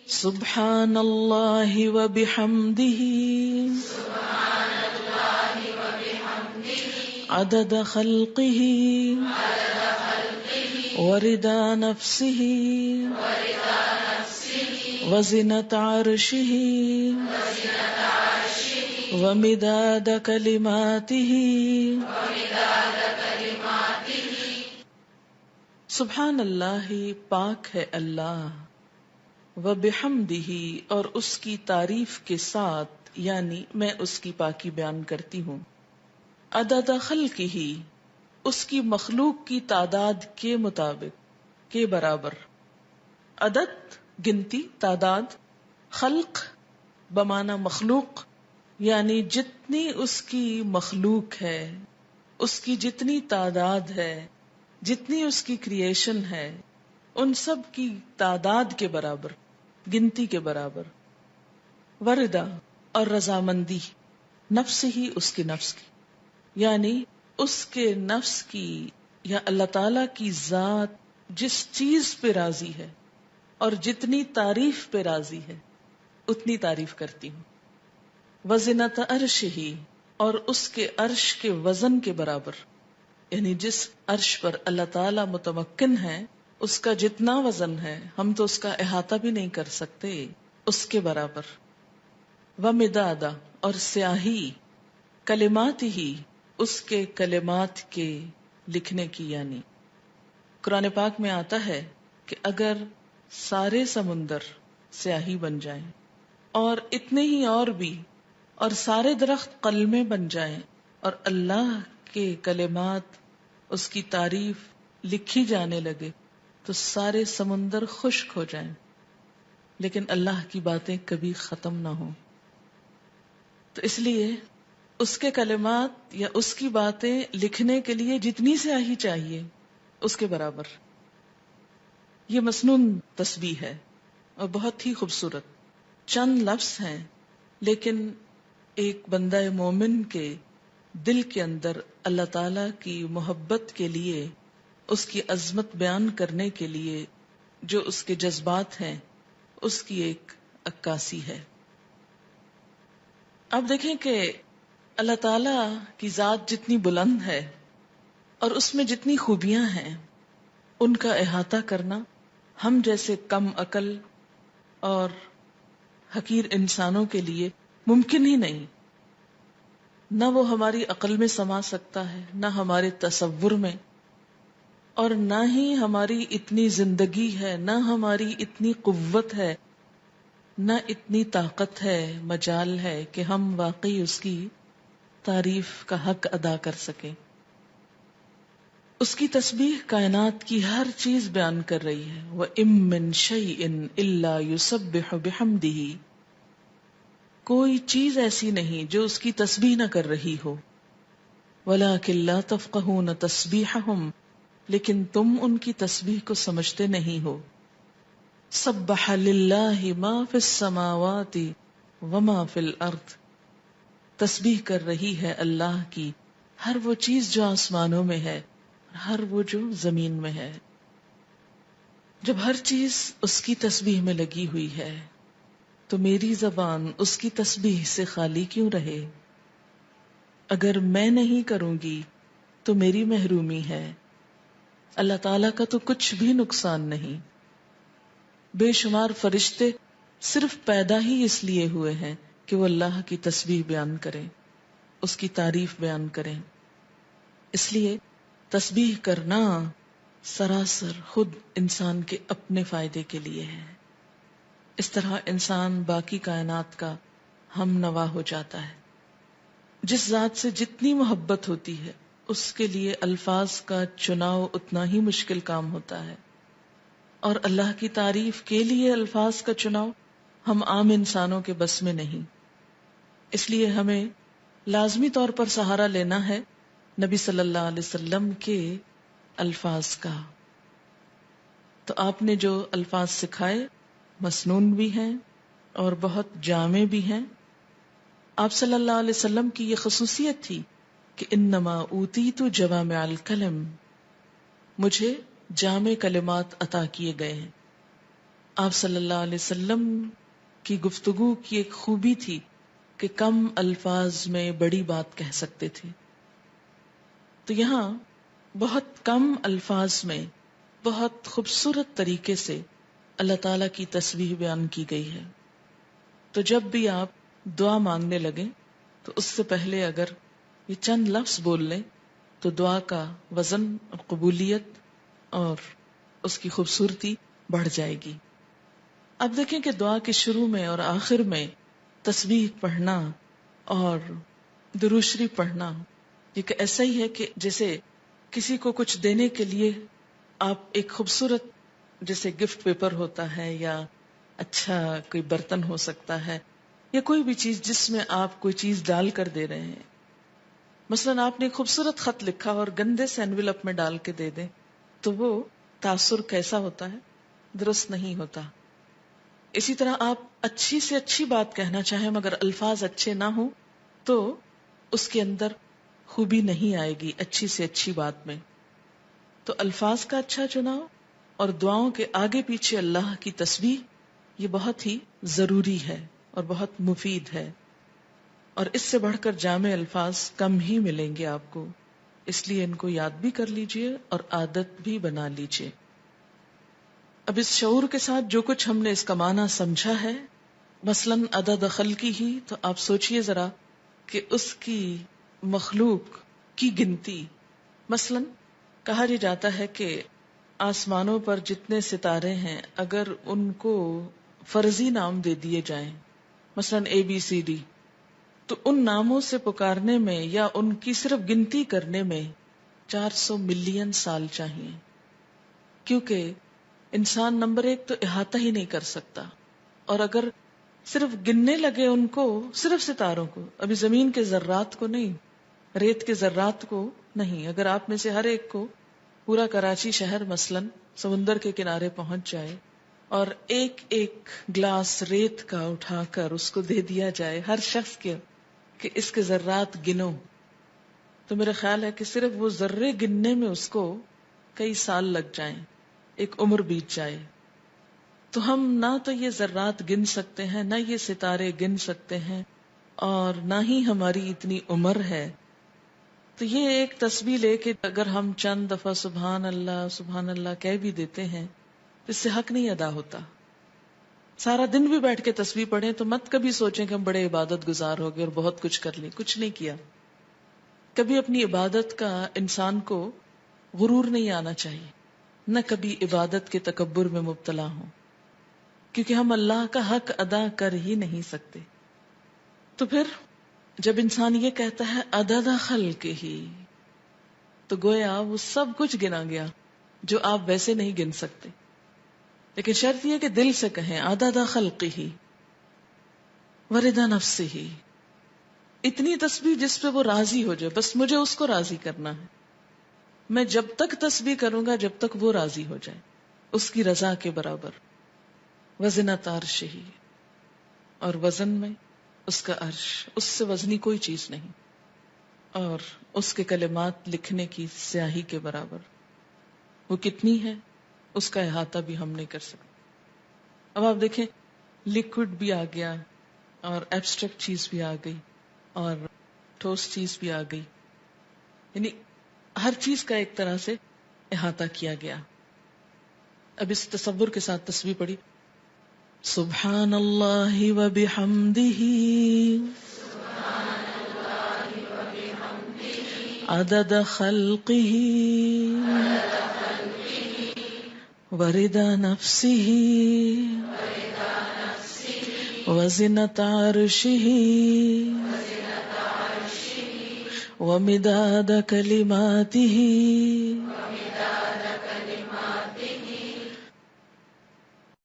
سبحان اللہ وبحمدہ عدد خلقہ ورضا نفسہ وزنة عرشہ ومداد کلماتہ. سبحان اللہ، پاک ہے اللہ، وبحمدہ، اور اس کی تعریف کے ساتھ، یعنی میں اس کی پاکی بیان کرتی ہوں. عدد خلقہ، اس کی مخلوق کی تعداد کے مطابق، کے برابر. عدد گنتی، تعداد. خلق بمعنی مخلوق، یعنی جتنی اس کی مخلوق ہے، اس کی جتنی تعداد ہے، جتنی اس کی کریشن ہے، ان سب کی تعداد کے برابر، گنتی کے برابر. وردا، اور رضامندی، نفس ہی، اس کی نفس کی، یعنی اس کے نفس کی یا اللہ تعالی کی ذات جس چیز پہ راضی ہے اور جتنی تعریف پہ راضی ہے اتنی تعریف کرتی ہوں. وزنۃ عرشہ، اور اس کے عرش کے وزن کے برابر، یعنی جس عرش پر اللہ تعالی متمکن ہے اس کا جتنا وزن ہے ہم تو اس کا احاطہ بھی نہیں کر سکتے، اس کے برابر. ومداد، اور سیاہی، کلمات ہی، اس کے کلمات کے لکھنے کی، یعنی قرآن پاک میں آتا ہے کہ اگر سارے سمندر سیاہی بن جائیں اور اتنے ہی اور بھی، اور سارے درخت قلمیں بن جائیں اور اللہ کے کلمات، اس کی تعریف لکھی جانے لگے تو سارے سمندر خشک ہو جائیں، لیکن اللہ کی باتیں کبھی ختم نہ ہوں. تو اس لیے اس کے کلمات یا اس کی باتیں لکھنے کے لیے جتنی سیاہی چاہیے اس کے برابر. یہ مسنون تسبیح ہے اور بہت ہی خوبصورت. چند لفظ ہیں لیکن ایک بندہ مومن کے دل کے اندر اللہ تعالی کی محبت کے لیے، اس کی عظمت بیان کرنے کے لیے جو اس کے جذبات ہیں اس کی ایک عکاسی ہے. اب دیکھیں کہ اللہ تعالی کی ذات جتنی بلند ہے اور اس میں جتنی خوبیاں ہیں ان کا احاطہ کرنا ہم جیسے کم عقل اور حقیر انسانوں کے لیے ممکن ہی نہیں. نہ وہ ہماری عقل میں سما سکتا ہے، نہ ہمارے تصور میں، اور نہ ہی ہماری اتنی زندگی ہے، نہ ہماری اتنی قوت ہے، نہ اتنی طاقت ہے، مجال ہے کہ ہم واقعی اس کی تعریف کا حق ادا کر سکیں. اس کی تسبیح کائنات کی ہر چیز بیان کر رہی ہے. وَإِن مِّن شَيْءٍ إِلَّا يُسَبِّحُ بِحَمْدِهِ، کوئی چیز ایسی نہیں جو اس کی تسبیح نہ کر رہی ہو. وَلَٰكِن لَّا تَفْقَهُونَ تَسْبِيحَهُمْ، لیکن تم ان کی تسبیح کو سمجھتے نہیں ہو. سَبَّحَ لِلَّهِ مَا فِي السَّمَاوَاتِ وَمَا فِي الْأَرْضِ، تسبیح کر رہی ہے اللہ کی ہر وہ چیز جو آسمانوں میں ہے، ہر وہ جو زمین میں ہے. جب ہر چیز اس کی تسبیح میں لگی ہوئی ہے تو میری زبان اس کی تسبیح سے خالی کیوں رہے؟ اگر میں نہیں کروں گی تو میری محرومی ہے. اللہ تعالیٰ کا تو کچھ بھی نقصان نہیں. بے شمار فرشتے صرف پیدا ہی اس لیے ہوئے ہیں کہ وہ اللہ کی تسبیح بیان کریں، اس کی تعریف بیان کریں. اس لیے تسبیح کرنا سراسر خود انسان کے اپنے فائدے کے لیے ہے. اس طرح انسان باقی کائنات کا ہم نوا ہو جاتا ہے. جس ذات سے جتنی محبت ہوتی ہے اس کے لیے الفاظ کا چناؤ اتنا ہی مشکل کام ہوتا ہے، اور اللہ کی تعریف کے لیے الفاظ کا چناؤ ہم عام انسانوں کے بس میں نہیں. اس لیے ہمیں لازمی طور پر سہارا لینا ہے نبی صلی اللہ علیہ وسلم کے الفاظ کا. تو آپ نے جو الفاظ سکھائے مسنون بھی ہیں اور بہت جامع بھی ہیں. آپ صلی اللہ علیہ وسلم کی یہ خصوصیت تھی کہ انما اوتیت جوامع الکلم، مجھے جامع کلمات عطا کیے گئے ہیں. آپ صلی اللہ علیہ وسلم کی گفتگو کی ایک خوبی تھی کہ کم الفاظ میں بڑی بات کہہ سکتے تھے. تو یہاں بہت کم الفاظ میں بہت خوبصورت طریقے سے اللہ تعالی کی تسبیح بیان کی گئی ہے. تو جب بھی آپ دعا مانگنے لگیں تو اس سے پہلے اگر یہ چند لفظ بول لیں تو دعا کا وزن اور قبولیت اور اس کی خوبصورتی بڑھ جائے گی. اب دیکھیں کہ دعا کے شروع میں اور آخر میں تسبیح پڑھنا اور درود شریف پڑھنا یہ ایسا ہی ہے کہ جیسے کسی کو کچھ دینے کے لیے آپ ایک خوبصورت جیسے گفٹ پیپر ہوتا ہے یا اچھا کوئی برتن ہو سکتا ہے یا کوئی بھی چیز جس میں آپ کوئی چیز ڈال کر دے رہے ہیں. مثلا آپ نے ایک خوبصورت خط لکھا اور گندے سے انویلپ میں ڈال کے دے دیں تو وہ تاثر کیسا ہوتا ہے؟ درست نہیں ہوتا. اسی طرح آپ اچھی سے اچھی بات کہنا چاہیں مگر الفاظ اچھے نہ ہوں تو اس کے اندر خوبی نہیں آئے گی اچھی سے اچھی بات میں. تو الفاظ کا اچھا چناؤ اور دعاؤں کے آگے پیچھے اللہ کی تسبیح یہ بہت ہی ضروری ہے اور بہت مفید ہے، اور اس سے بڑھ کر جامع الفاظ کم ہی ملیں گے آپ کو. اس لیے ان کو یاد بھی کر لیجئے اور عادت بھی بنا لیجئے. اب اس شعور کے ساتھ جو کچھ ہم نے اس کا معنی سمجھا ہے، مثلاً عدد خلقی ہی، تو آپ سوچئے ذرا کہ اس کی مخلوق کی گنتی. مثلاً کہا جاتا ہے کہ آسمانوں پر جتنے ستارے ہیں اگر ان کو فرضی نام دے دیے جائیں، مثلاً ABCD، تو ان ناموں سے پکارنے میں یا ان کی صرف گنتی کرنے میں 400 ملین سال چاہیے، کیونکہ انسان نمبر ایک تو احاطہ ہی نہیں کر سکتا. اور اگر صرف گننے لگے ان کو، صرف ستاروں کو، ابھی زمین کے ذرات کو نہیں، ریت کے ذرات کو نہیں، اگر آپ میں سے ہر ایک کو پورا کراچی شہر مثلاً سمندر کے کنارے پہنچ جائے اور ایک ایک گلاس ریت کا اٹھا کر اس کو دے دیا جائے ہر شخص کے کہ اس کے ذرات گنو، تو میرا خیال ہے کہ صرف وہ ذرے گننے میں اس کو کئی سال لگ جائیں، ایک عمر بیت جائے. تو ہم نہ تو یہ ذرات گن سکتے ہیں، نہ یہ ستارے گن سکتے ہیں، اور نہ ہی ہماری اتنی عمر ہے. تو یہ ایک تسبیح لے کہ اگر ہم چند دفعہ سبحان اللہ کہہ بھی دیتے ہیں اس سے حق نہیں ادا ہوتا. سارا دن بھی بیٹھ کے تسبیح پڑھیں تو مت کبھی سوچیں کہ ہم بڑے عبادت گزار ہو گئے اور بہت کچھ کر لیں. کچھ نہیں کیا. کبھی اپنی عبادت کا انسان کو غرور نہیں آنا چاہیے، نہ کبھی عبادت کے تکبر میں مبتلا ہوں، کیونکہ ہم اللہ کا حق ادا کر ہی نہیں سکتے. تو پھر جب انسان یہ کہتا ہے عدد خلق ہی، تو گویا وہ سب کچھ گنا گیا جو آپ ویسے نہیں گن سکتے. لیکن شرط یہ کہ دل سے کہیں عدد خلق ہی ورضا نفس ہی، اتنی تسبیح جس پہ وہ راضی ہو جائے. بس مجھے اس کو راضی کرنا ہے، میں جب تک تسبیح کروں گا جب تک وہ راضی ہو جائے، اس کی رضا کے برابر. وزنۃ عرشہ، اور وزن میں اس کا عرش، اس سے وزنی کوئی چیز نہیں، اور اس کے کلمات لکھنے کی سیاہی کے برابر. وہ کتنی ہے اس کا احاطہ بھی ہم نہیں کر سکتے. اب آپ دیکھیں لیکوڈ بھی آ گیا اور ایبسٹریکٹ چیز بھی آ گئی اور ٹھوس چیز بھی آ گئی، یعنی ہر چیز کا ایک طرح سے احاطہ کیا گیا. اب اس تصور کے ساتھ تسبیح پڑھی. سبحان اللہ و بحمدہ عدد خلقہ ورضا نفسہ وزنۃ عرشہ ومداد کلماتہ